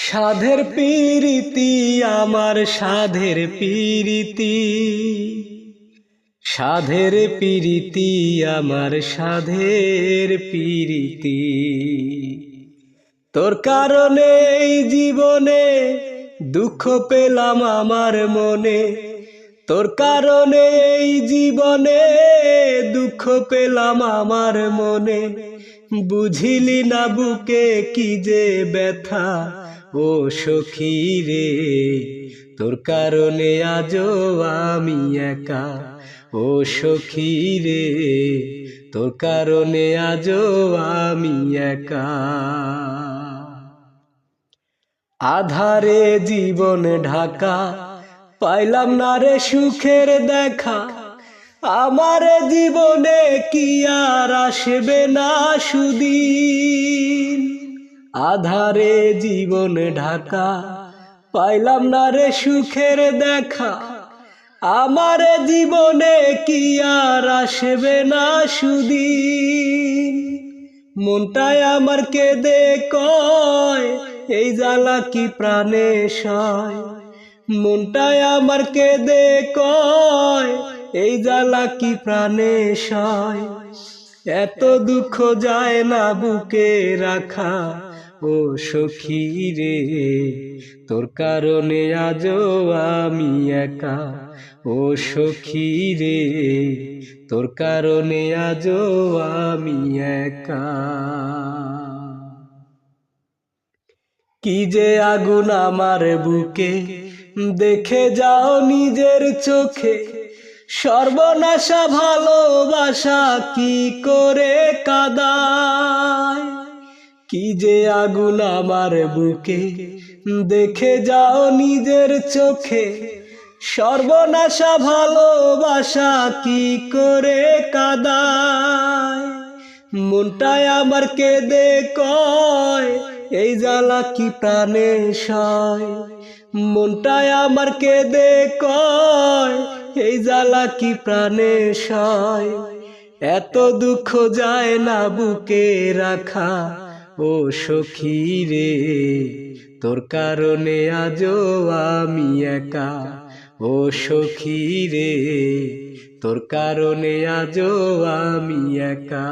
সাধের পীরিতি আমার সাধের পীরিতি, সাধের পীরিতি আমার সাধের পীরিতি। তোর কারণে এই জীবনে দুঃখ পেলাম আমার মনে, তোর কারণে এই জীবনে দুঃখ পেলাম আমার মনে। বুঝিলি না বুকে কি যে ব্যথা ও সখী রে, তোর কারণে আজও আমি একা ও সখী রে, তোর কারণে আজও আমি একা। আধারে জীবন ঢাকা, পাইলাম না রে সুখের দেখা। আমার জীবনে কি আর আসবে না সুদিন। আধারে জীবন ঢাকা, পাইলাম না রে সুখের দেখা। আমার জীবনে কি আর আসবে না সুদিন। মনটায় আমার কেঁদে কয় এই জ্বালা কি প্রাণে সয়। মনটায় আমার কেঁদে কয় এই জ্বালা কি প্রাণে সয়। এত দুঃখ যায় না বুকে রাখা ও সখী রে, তোর কারণে আজও আমি একা ও সখী রে, তোর কারণে আজও আমি একা। কি যে আগুন আমার বুকে, দেখে যাও নিজের চোখে। সর্বনাশা ভালোবাসা কি করে কাঁদায়। কি যে আগুন আমার বুকে, দেখে যাও নিজের চোখে। সর্বনাশা ভালোবাসা কি করে কাঁদায়। মনটায় আমার কেঁদে কয় এই জ্বালা কি প্রাণে সয়। মনটায় আমার কেঁদে কয় এই জ্বালা কি প্রাণে সয়। এত দুঃখ যায় না বুকে রাখা ও সখী রে, তোর কারণে আজও আমি একা ও সখী রে, তোর কারণে আজও আমি একা।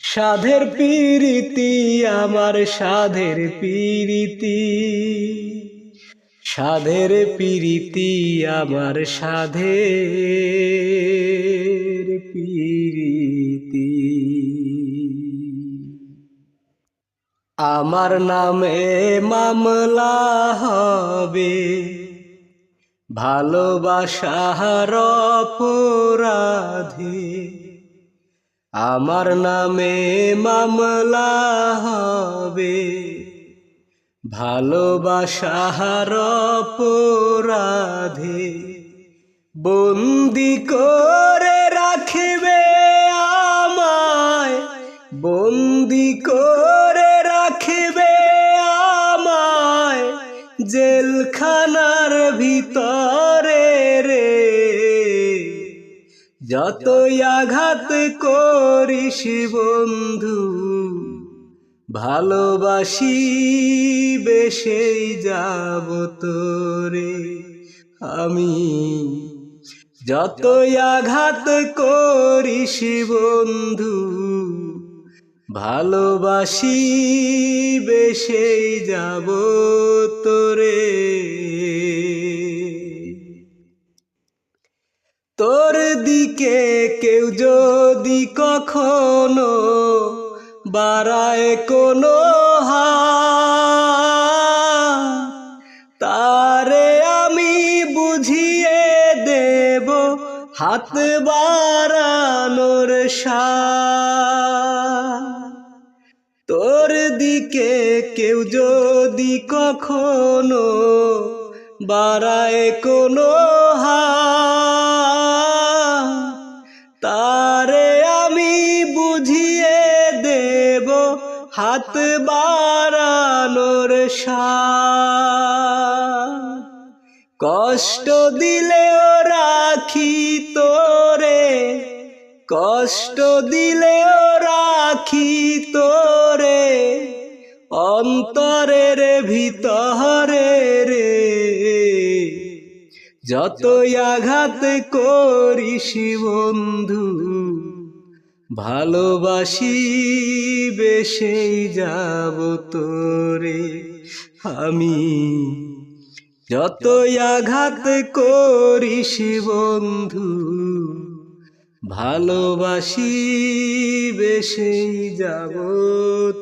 সাধের পীরিতি আমার সাধের পীরিতি, সাধের পীরিতি আমার সাধের পীরিতি। আমার নামে মামলা হবে ভালোবাসার অপরাধে। আমার নামে মামলা হবে ভালোবাসার অপরাধে। বন্দি করে রাখবে আমায়, বন্দি করে রাখবে আমায় জেলখানার ভিতরে রে। যতই আঘাত করিস বন্ধু, ভালোবাসি বেশেই যাব তোরে আমি। যতই আঘাত করিস বন্ধু, ভালোবাসি বেশেই যাব তোরে। তোর দিকে কেউ যদি কখনো বাড়ায় কোনো হাত, তারে আমি বুঝিয়ে দেব হাত বাড়ানোর সাথ। তোর দিকে কেউ যদি কখনো বাড়ায় কোনো হাত, তারে আমি বুঝিয়ে দেব হাত বাড়ানোর সাথ। কষ্ট দিলেও রাখি তোরে, কষ্ট দিলেও রাখি তোরে, অন্তরের ভিতরে রে যতই আঘাত করিস বন্ধু, ভালোবাসি বেশেই যাব তোরে আমি। যতই আঘাত করিস বন্ধু, ভালোবাসি বেশেই যাব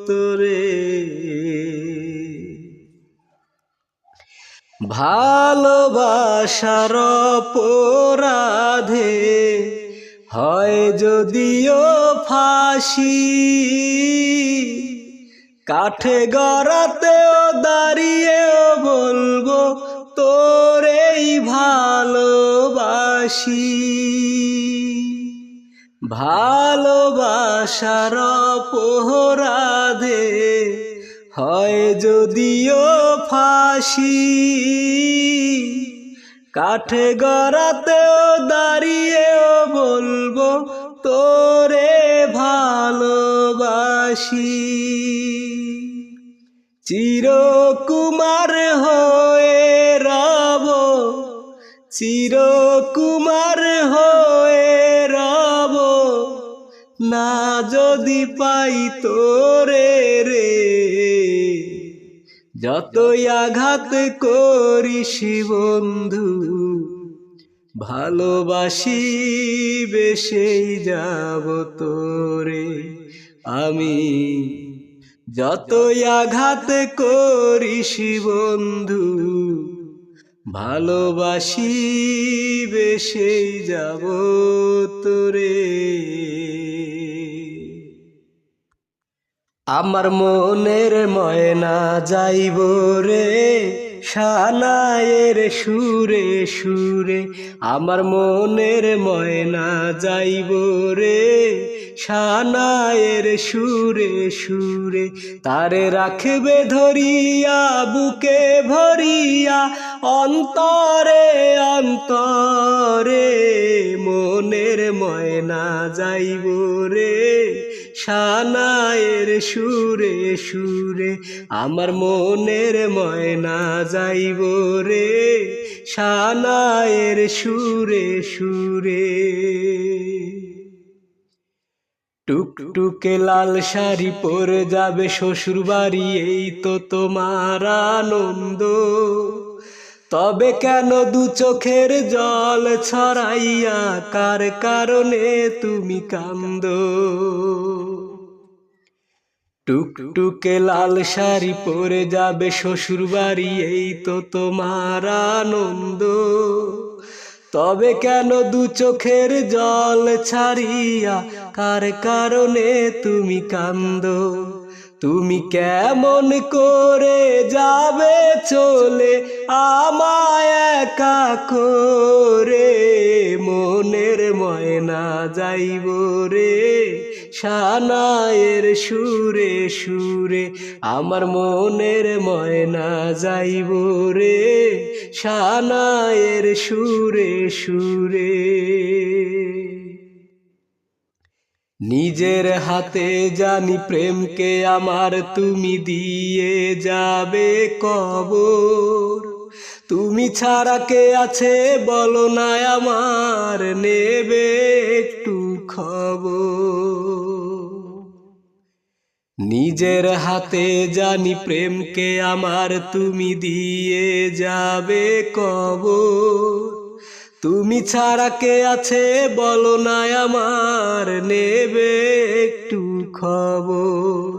তোরে। ভালোবাসার অপরাধে হয় যদিও ফাঁসি, কাঠে গড়াতেও দাঁড়িয়েও বলবো তোরেই ভালোবাসি। ভালোবাসার অপরাধে হয় যদিও ফাঁসি, কাঠে গড়াতেও দাঁড়িয়েও বলবো তোরে ভালোবাসি। চিরকুমার হয়ে রব, চিরকুমার হয়ে রব, না যদি পাই তোরে রে। যতই আঘাত করিস বন্ধু, ভালোবাসি বেশেই যাব তোরে আমি। যতই আঘাত করিস বন্ধু, ভালোবাসি বেশেই যাব তোরে। আমার মনের ময়না যাইব রে সানায়ের সুরে সুরে, আমার মনের ময়না যাইব রে সানায়ের সুরে সুরে। তারে রাখবে ধরিয়া বুকে ভরিয়া অন্তরে অন্তরে, মনের ময়না যাইব রে সানায়ের সুরে সুরে। আমার মনের ময়না যাইব রে সানায়ের সুরে সুরে। টুকটুকে লাল শাড়ি পরে যাবে শ্বশুর বাড়ি, এই তো তোমার আনন্দ। তবে কেন দু চোখের জল ছড়াইয়া, কার কারণে তুমি কান্দো? টুকটুকে লাল শাড়ি পরে যাবে শ্বশুর বাড়ি, এই তো তোমার আনন্দ। তবে কেন দু চোখের জল ছাড়িয়া, কার কারণে তুমি কান্দো? তুমি কেমন করে যাবে চলে আমায় একা করে, মনের ময়না যাইব রে সানায়ের সুরে সুরে। আমার মনের ময়না যাইব রে সানায়ের সুরে সুরে। নিজের হাতে জানি প্রেমকে আমার তুমি দিয়ে যাবে কবর। তুমি ছাড়া কে আছে বলো না আমার, নেবে একটু খবর। নিজের হাতে জানি প্রেমকে আমার তুমি দিয়ে যাবে কবর। তুমি ছাড়া কে আছে বলো না আমার, নেবে একটু খবর।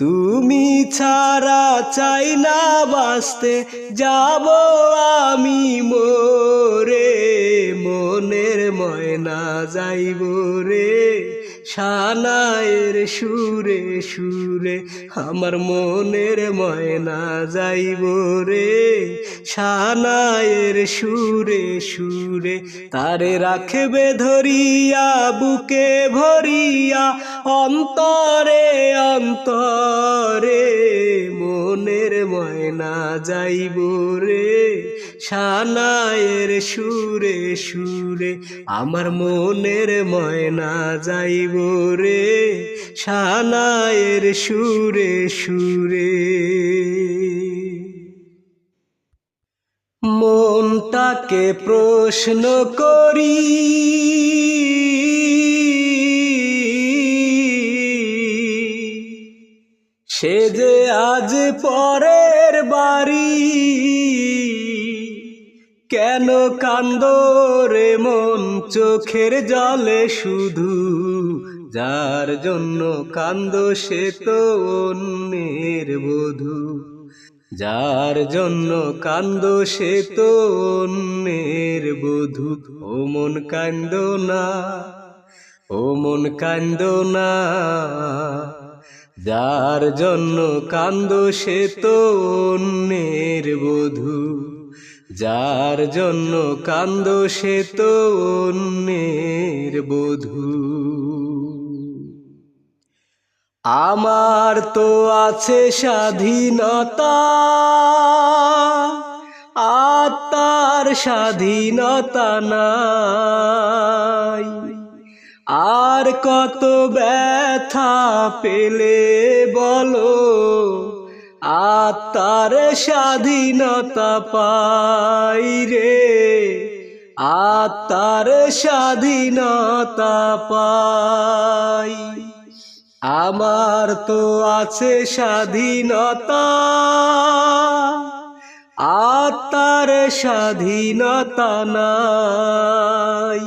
তুমি ছাড়া চাই না বাঁচতে, যাব আমি মরে, মনের ময়না যাইব রে সানায়ের সুরে সুরে। আমার মনের ময়না যাইব রে সানায়ের সুরে সুরে তারে রাখবে ধরিয়া বুকে ভরিয়া অন্তরে অন্তরে মনের ময়না যাইব রে সানায়ের সুরে সুরে আমার মনের ময়না যাইব রে সানায়ের সুরে সুরে মনটাকে প্রশ্ন করি সে যে আজ পরের বাড়ি কেন কান্দো রে মন চোখের জলে শুধু যার জন্য কান্দো সে তো অন্যের বধূ যার জন্য কান্দো সে তো অন্যের বধূ ও মন কান্দো না ও মন কান্দো না যার জন্য কান্দো সে তো অন্যের বধূ যার জন্য কান্দো সে তো অন্যের বধূ আমার তো আছে স্বাধীনতা আত্মার স্বাধীনতা নাই আর কত ব্যথা পেলে বলো আত্মার স্বাধীনতা পাই রে আত্মার স্বাধীনতা পাই আমার তো আছে স্বাধীনতা আত্মার স্বাধীনতা নাই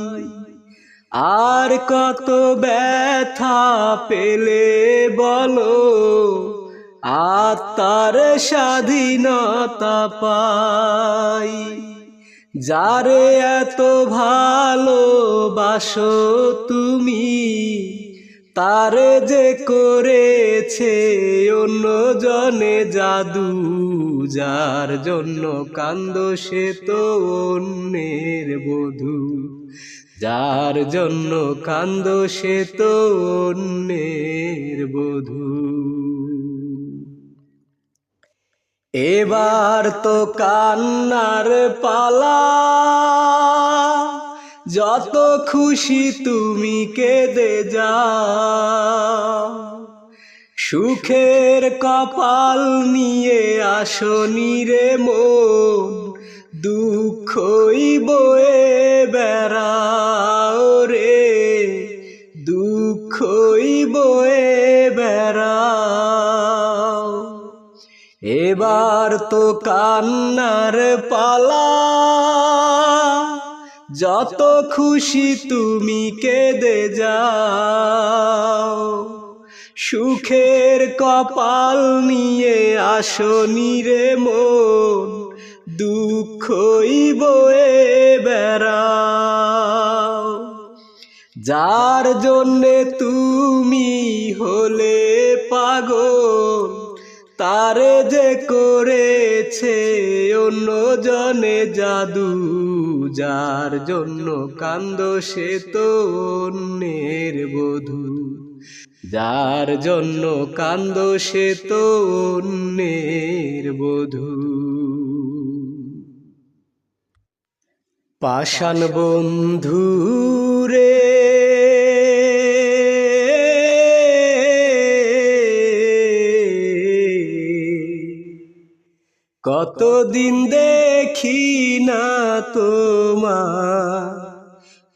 আর কত ব্যথা পেলে বলো আত্মার স্বাধীনতা পাই যারে এত ভালোবাসো তুমি তারে যে করেছে অন্য জনে জাদু যার জন্য কান্দো সে তো অন্যের বধূ যার জন্য কান্দো সে তো অন্যের বধূ এবার তো কান্নার পালা যত খুশি তুমি কেঁদে যাও সুখের কপাল নিয়ে আসনি রে মন দুঃখই বয়ে বেড়াও রে দুঃখই বয়ে বেড়াও এবার তো কান্নার পালা যত খুশি তুমি কেঁদে যাও সুখের কপাল নিয়ে আসনি রে মন দুঃখই বয়ে বেড়াও যার জন্যে তুমি হলে পাগল তারে যে করেছে অন্য জনে জাদু যার জন্য কান্দো সে তো অন্যের বধূ যার জন্য কান্দো সে তো অন্যের বধূ পাষাণ বন্ধু রে কতদিন দেখি না তোমার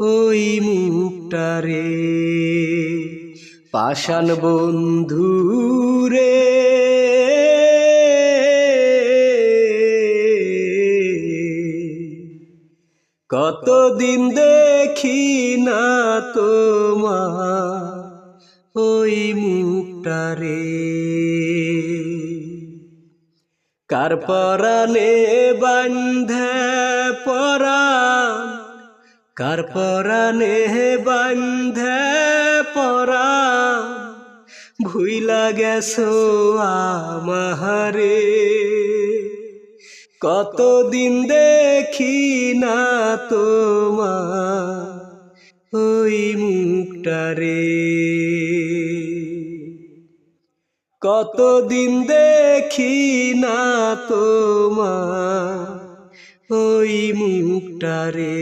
ওই মুখটা রে পাষাণ বন্ধু রে কতদিন দেখি না তোমার ওই মুখটা রে কার পরানে বান্ধে পরাণ কার পরানে বান্ধে পরাণ ভুইলা গেছো আমারে কতদিন দেখি না তোমার ওই মুখটারে, কতদিন দেখি না তোমার ওই মুখটারে,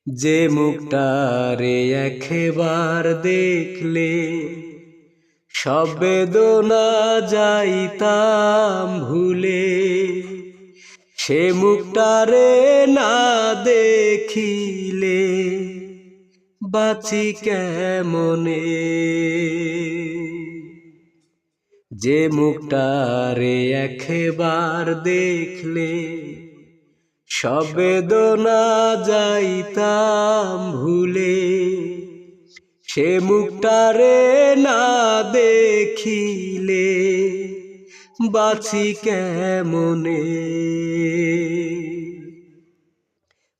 যে মুখটারে একবার দেখলে সব বেদনা যাইতাম ভুলে, সে মুখটারে না দেখিলে বাঁচি কেমনে, যে মুখটারে একবার দেখলে সব বেদনা যাইতাম ভুলে, সে মুখটারে না দেখিলে বাঁচি কেমনে,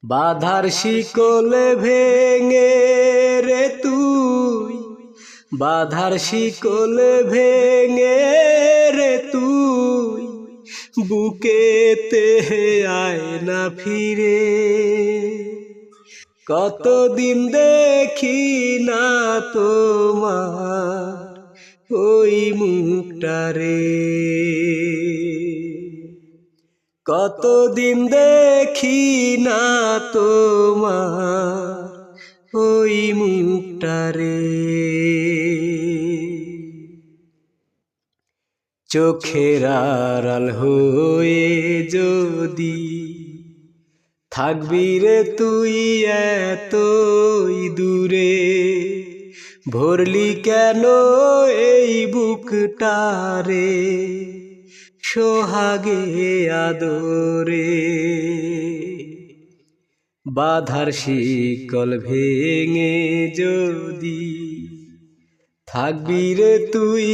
বাধার শিকল ভেঙে রে তুই, বাধার শিকল ভেঙে রে তুই বুকেতে আয় না ফিরে, কতদিন দেখি না তোমার ওই মুখটারে, কতদিন দেখি না তোমার ওই মুখটারে, চোখের আড়াল হয়ে যদি থাকবি রে তুই এতই দূরে, ভরলি কেন এই বুকটারে সোহাগে আদরে, বাধার শিকল ভেঙে যদি থাকবি রে তুই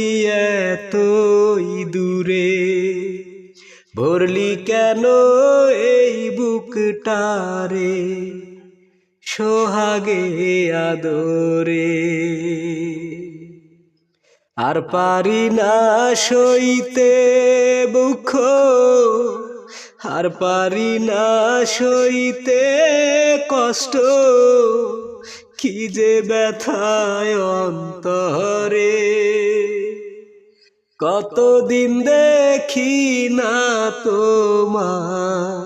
এতই দূরে, ভরলি কেন এই বুকটারে সোহাগে আদরে, আর পারি না সইতে বুক, আর পারি না সইতে কষ্ট, কি যে ব্যথায় অন্তরে, কতদিন দেখি না তোমার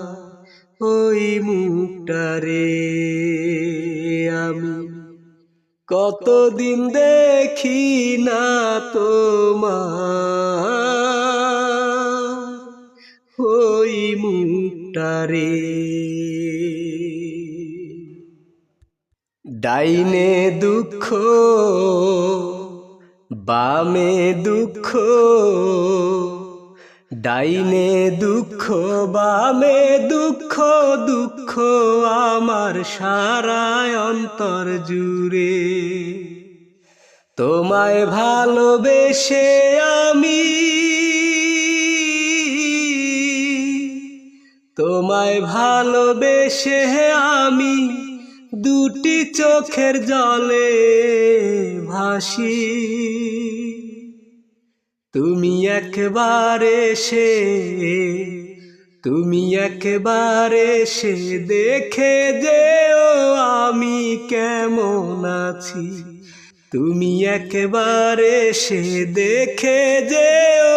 ওই মুখটারে আমি, কতদিন দেখি না তোমার ওই মুখটারে, ডাইনে দুঃখ বামে দুঃখ, ডাইনে দুঃখ বামে দুঃখ, দুঃখ আমার সারা অন্তর জুড়ে, তোমায় ভালোবেসে আমি, তোমায় ভালোবেসে আমি দুটি চোখের জলে ভাসি, তুমি একবার এসে, তুমি একবার এসে দেখে যেও আমি কেমন আছি, তুমি একবার এসে দেখে যেও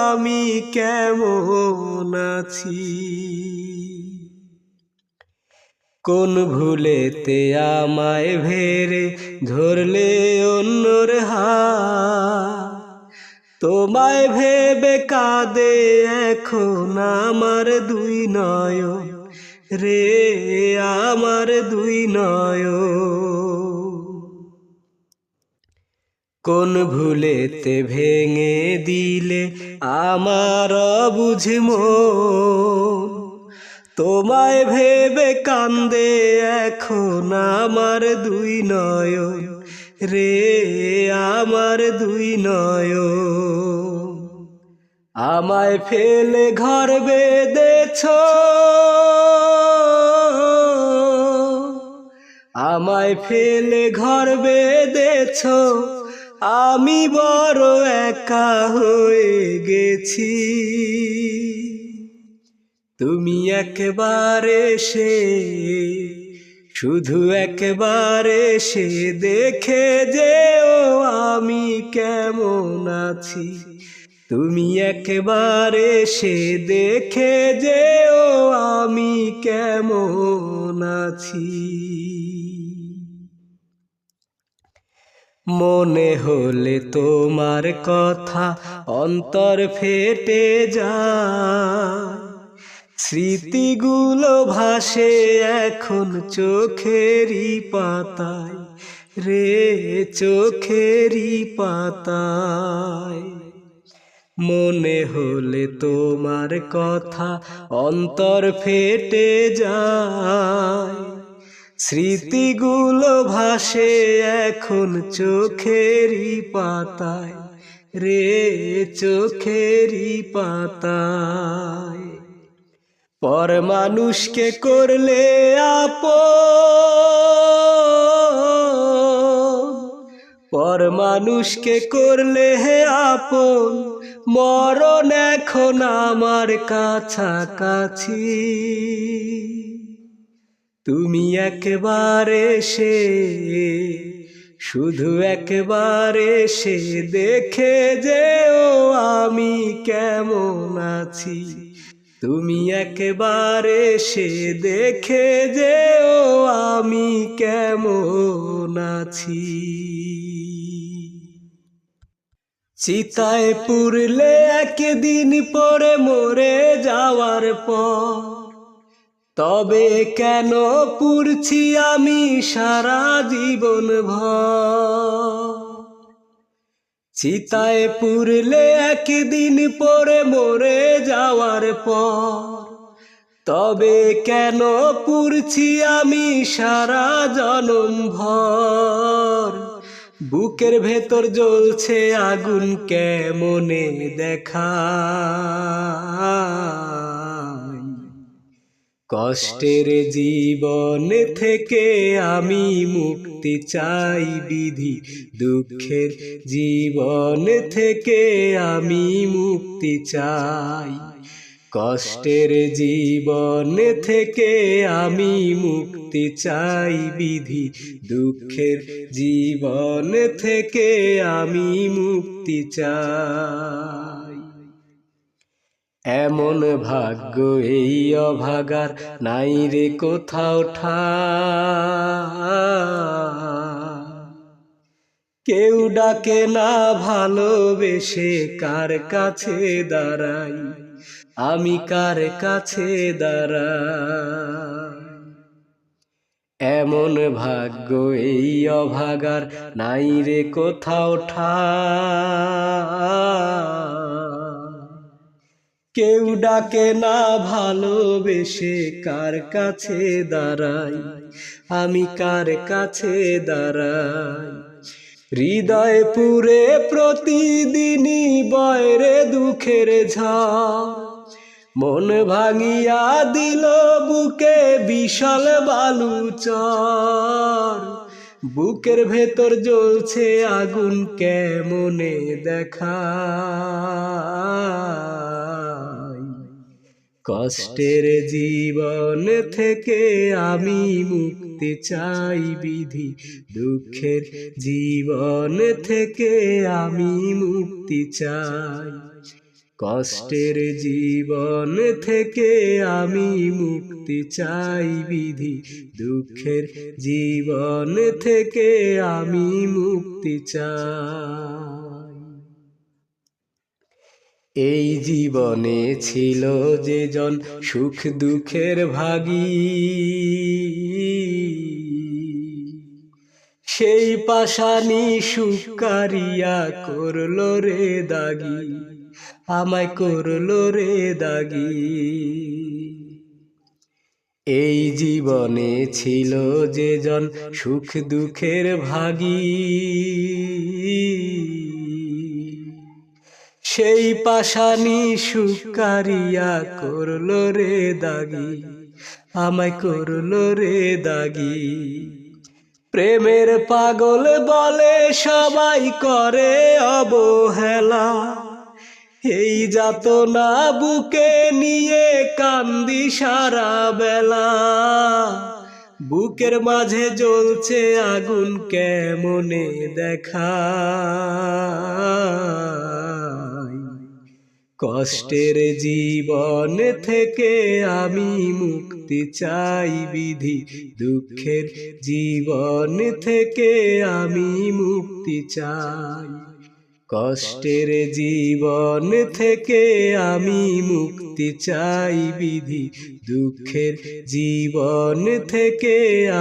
আমি কেমন আছি, কোন ভুলেতে আমায় ভেরে ধরলে অন্যর হাত, তোমায় ভেবে কাঁদে এখন আমার দুই নয়ন রে, আমার দুই নয়ন, কোন ভুলেতে ভেঙে দিলে আমার অবুঝ মন, তোমায় ভেবে কান্দে এখন আমার দুই নয়ন রে, আমার দুই নয়ন, আমায় ফেলে ঘর বেঁধেছ, আমায় ফেলে ঘর বেঁধেছ, আমি বড় একা হয়ে গেছি। তুমি একবার এসে, শুধু একবার এসে দেখে যেও আমি কেমন আছি। তুমি একবার এসে দেখে যেও আমি কেমন আছি। মনে হলে তোমার কথা অন্তর ফেটে যায়, স্মৃতিগুলো ভাসে এখন চোখেরই পাতায় রে, চোখেরই পাতায়। মনে হলে তোমার কথা অন্তর ফেটে যায়, স্মৃতিগুলো ভাসে এখন চোখেরই পাতায় রে, চোখেরই পাতায়। পর মানুষকে করলে আপন, পর মানুষকে করলে হে আপন, মরণ এখন আমার কাছাকাছি। তুমি একবার এসে, শুধু একবার এসে দেখে যেও আমি কেমন আছি। তুমি একবার এসে দেখে যেও আমি কেমন আছি। চিতায় পুড়লে একদিন পরে মরে যাওয়ার পর, তবে কেন পুড়ছি আমি সারা জীবন ভর। চিতায় পুড়লে একদিন পরে মরে যাওয়ার পর, তবে কেন পুড়ছি আমি সারা জনম ভর। বুকের ভেতর জ্বলছে আগুন কেমনে দেখাই, কষ্টের জীবন থেকে আমি মুক্তি চাই বিধি, দুঃখের জীবন থেকে আমি মুক্তি চাই। কষ্টের জীবন থেকে আমি মুক্তি চাই বিধি, দুঃখের জীবন থেকে আমি মুক্তি চাই। এমন ভাগ্য এই অভাগার নাই রে কোথাও ঠাঁই, কেউ ডাকে না ভালোবেসে কার কাছে দাঁড়াই, আমি কার কাছে দাঁড়াই। এমন ভাগ্য এই অভাগার নাই রে কোথাও ঠাঁই, কেউ ডাকে না ভালোবেসে কার কাছে দাঁড়াই, আমি কার কাছে দাঁড়াই। হৃদয় পুরে প্রতিদিনই বয়রে দুঃখের ঝড়, মন ভাঙিয়া দিল বুকে বিশাল বালুচর। বুকের ভেতর জ্বলছে আগুন কেমনে দেখাই, কষ্টের জীবন থেকে আমি মুক্তি চাই বিধি, দুঃখের জীবন থেকে আমি মুক্তি চাই। কষ্টের জীবন থেকে আমি মুক্তি চাই বিধি, দুঃখের জীবন থেকে আমি মুক্তি চাই। এই জীবনে ছিল যে জন সুখ দুঃখের ভাগী, সেই পাশানি সুখ কারিয়া করলো রে দাগি, আমায় করলো রে দাগি। এই জীবনে ছিল যে জন সুখ দুঃখের ভাগী, সেই পাশানি সুখ কারিয়া করলো রে দাগি, আমায় করলো রে দাগি। প্রেমের পাগল বলে সবাই করে অবহেলা, এই যাতনা বুকে নিয়ে কান্দি সারা বেলা। বুকের মাঝে জ্বলছে আগুন কেমনে দেখাই, কষ্টের জীবন থেকে আমি মুক্তি চাই বিধি, দুঃখের জীবন থেকে আমি মুক্তি চাই, কষ্টের জীবন থেকে আমি মুক্তি চাই বিধি, দুঃখের জীবন থেকে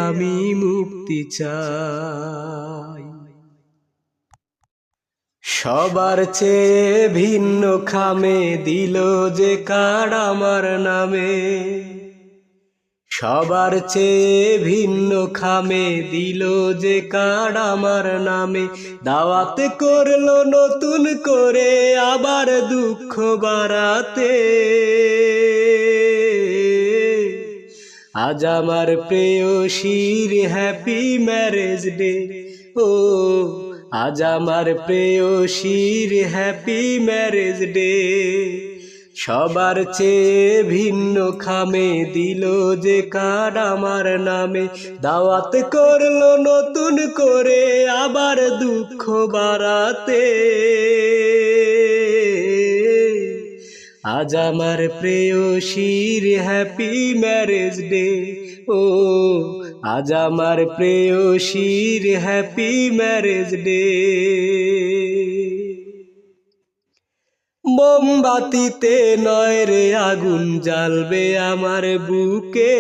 আমি মুক্তি চাই। সবার চেয়ে ভিন্ন খামে দিল যে কার্ড আমার নামে, সবার চেয়ে ভিন্ন খামে দিল যে কার্ড আমার নামে, দাওয়াত করলো নতুন করে আবার দুঃখ বাড়াতে। আজ আমার প্রেয়সীর হ্যাপি ম্যারেজ ডে, ও আজ আমার প্রেয়সীর হ্যাপি ম্যারেজ ডে। সবার চেয়ে ভিন্ন খামে দিল যে কার্ড আমার নামে, দাওয়াত করলো নতুন করে আবার দুঃখ বাড়াতে। আজ আমার প্রেয়সীর হ্যাপি ম্যারেজ ডে, ও আজ আমার প্রেয়সীর হ্যাপি ম্যারেজ ডে। মোমবাতিতে নয় রে আগুন জ্বালবে আমার বুকে,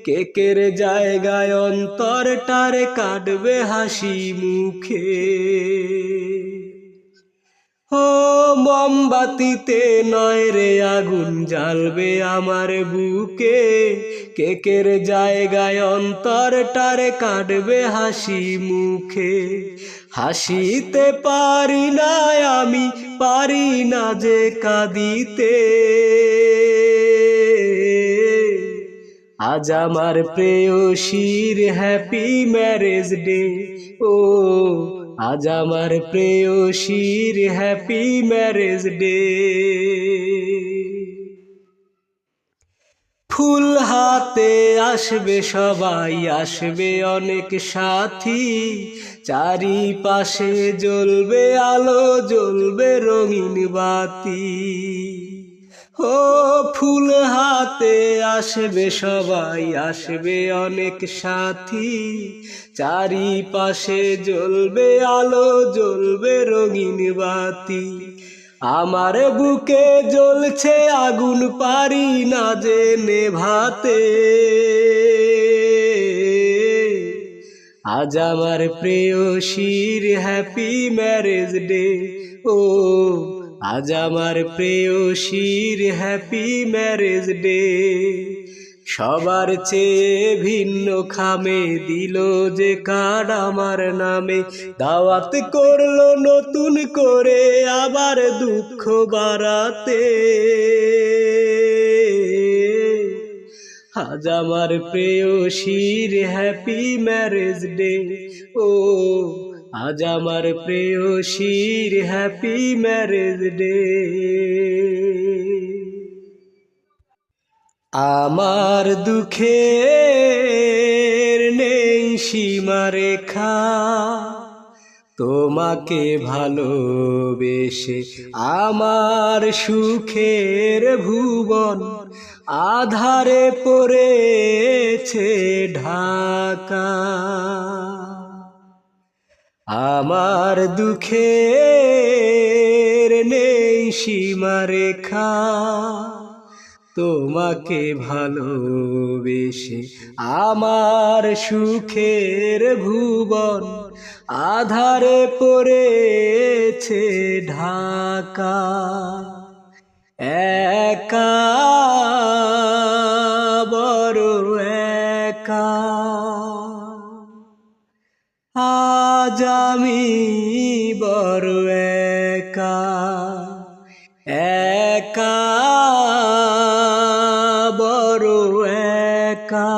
কেকের জায়গায় অন্তরটারে কাটবে হাসি মুখে। ও মোমবাতিতে নয় রে আগুন জ্বালবে আমার বুকে, কেকের জায়গায় অন্তরটারে কাটবে হাসি মুখে। হাসিতে পারি না আমি, পারি না যে কাঁদিতে। আজ আমার প্রেয়সীর হ্যাপি ম্যারেজ ডে, ও আজ আমার প্রেয়সীর হ্যাপি ম্যারেজ ডে। ফুল হাতে আসবে সবাই, আসবে অনেক সাথী, চারিপাশে জ্বলবে আলো, জ্বলবে রঙিন বাতি। ও ফুল হাতে আসবে সবাই, আসবে অনেক সাথী, চারিপাশে জ্বলবে আলো, জ্বলবে রঙিন বাতি। আমার বুকে জ্বলছে আগুন, পারি না যে নেভাতে। আজ আমার প্রেয়সীর হ্যাপি ম্যারেজ ডে, ও আজ আমার প্রেয়সীর হ্যাপি ম্যারেজ ডে। সবার চেয়ে ভিন্ন খামে দিল যে কার্ড আমার নামে, দাওয়াত করলো নতুন করে আবার দুঃখ বাড়াতে। আজ আমার প্রেয়সীর হ্যাপি ম্যারেজ ডে, ও আজ আমার প্রেয়সীর হ্যাপি ম্যারেজ ডে। আমার দুঃখের নেই সীমারেখা, তোমাকে ভালোবেসে আমার সুখের ভুবন আধারে পড়েছে ঢাকা। আমার দুঃখের নেই সীমারেখা, তোমাকে ভালোবেসে আমার সুখের ভুবন আধারে পড়েছে ঢাকা। একা বড় একা, আজ আমি বড় একা। একা বড় একা,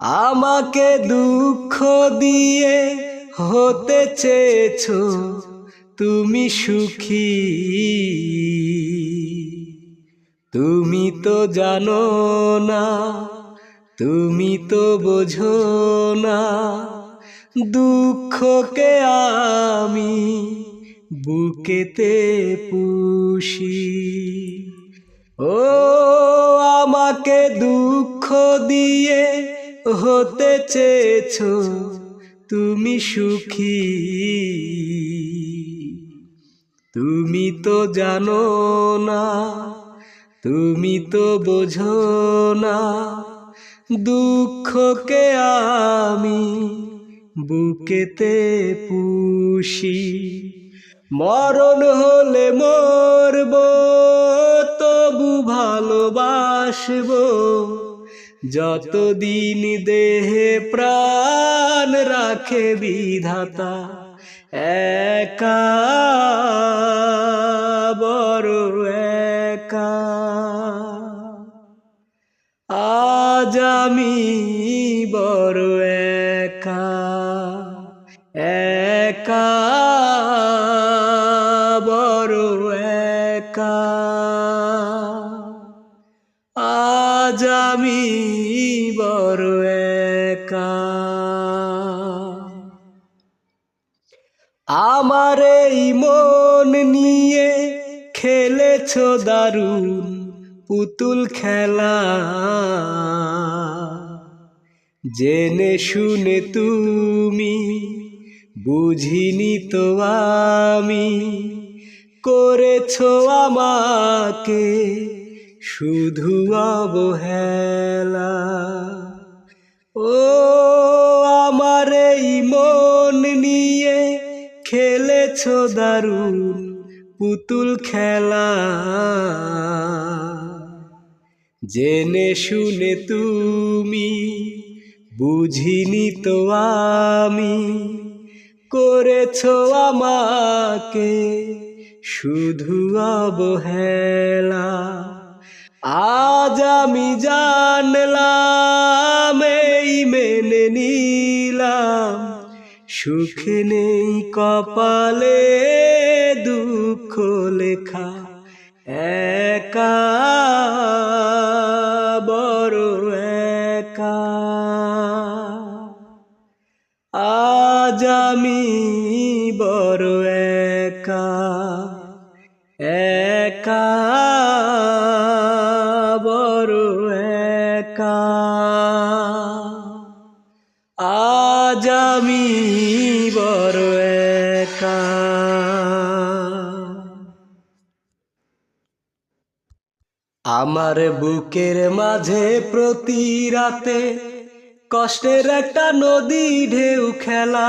আমাকে দুঃখ দিয়ে হতে চেয়েছো তুমি সুখী, তুমি তো জানো না, তুমি তো বোঝো না, দুঃখকে আমি বুকেতে পুষি। ও আমাকে দুঃখ দিয়ে হতে চেয়েছো তুমি সুখী, তুমি তো জানো না, তুমি তো বোঝো না, দুঃখকে আমি বুকেতে পুষি। মরণ হলে মরব, তবু ভালোবাসবো, যতদিন দেহে প্রাণ রাখে বিধাতা। একা বড় একা, আজ আমি বড় একা, একা বড় একা, আজ আমি বড় একা। আমার এই মন নিয়ে খেলেছো দারুণ পুতুল খেলা, জেনে শুনে তুমি বুঝিনি তো আমি, করেছো আমাকে শুধু অবহেলা। ও আমার এই মন নিয়ে খেলেছো দারুণ পুতুল খেলা, জেনে শুনে তুমি বুঝিনি তো আমি, করেছো আমাকে শুধু অবহেলা। আজ আমি জানলাম, এই মেনে নিলাম, সুখ নেই কপালে, দুঃখ লেখা। একা বড় একা, আজ আমি বড় একা, একা বড় একা, আজ আমি বড় একা। আমার বুকের মাঝে প্রতি রাতে কষ্টের একটা নদী ঢেউ খেলায়।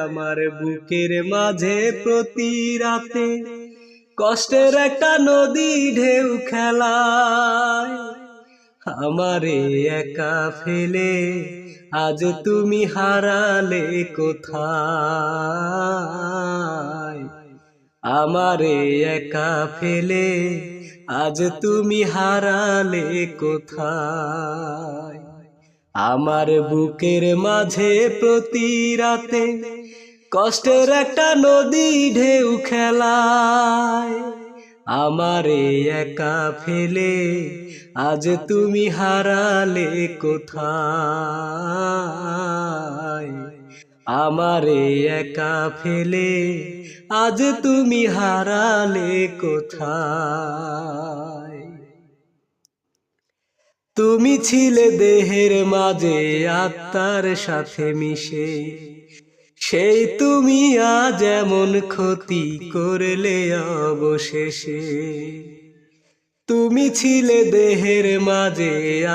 আমার বুকের মাঝে প্রতি রাতে কষ্টের একটা নদী ঢেউ খেলায়। আমারে একা ফেলে আজ তুমি হারালে কোথায়, আমারে একা ফেলে আজ তুমি হারালে কোথায়। আমার বুকের মাঝে প্রতি রাতে কষ্টের একটা নদী ঢেউ খেলায়। আমারে একা ফেলে আজ তুমি হারালে কোথায়, আমারে একা ফেলে আজ তুমি হারালে কোথায়। তুমি ছিলে দেহের মাঝে আত্মার সাথে মিশে, সেই তুমি আজ এমন ক্ষতি করলে অবশেষে। তুমি ছিলে দেহের মাঝে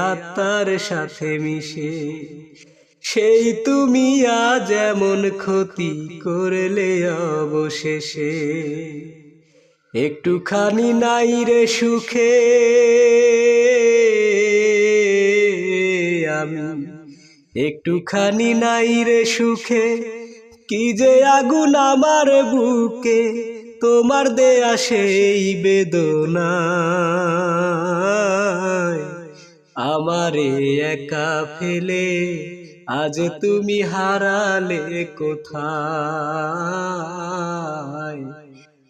আত্মার সাথে মিশে, সেই তুমি আজ এমন ক্ষতি করলে অবশেষে। একটুখানি নাই রে সুখে আমি, একটুখানি নাই রে সুখে, কি যে আগুন আমার বুকে, তোমার দেয়া সেই বেদনা। আমারে একা ফেলে আজ তুমি হারালে কোথায়?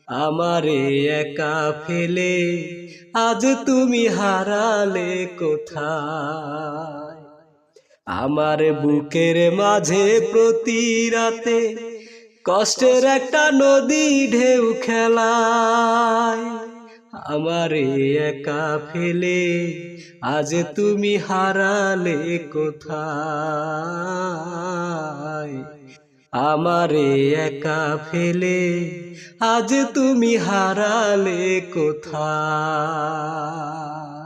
আমারে একা ফেলে আজ তুমি হারালে কোথায়? আমার বুকের মাঝে প্রতি রাতে কষ্টের একটা নদী ঢেউ খেলায়। আমারে একা ফেলে আজ তুমি হারালে কোথায়? আমারে একা ফেলে আজ তুমি হারালে কোথায়?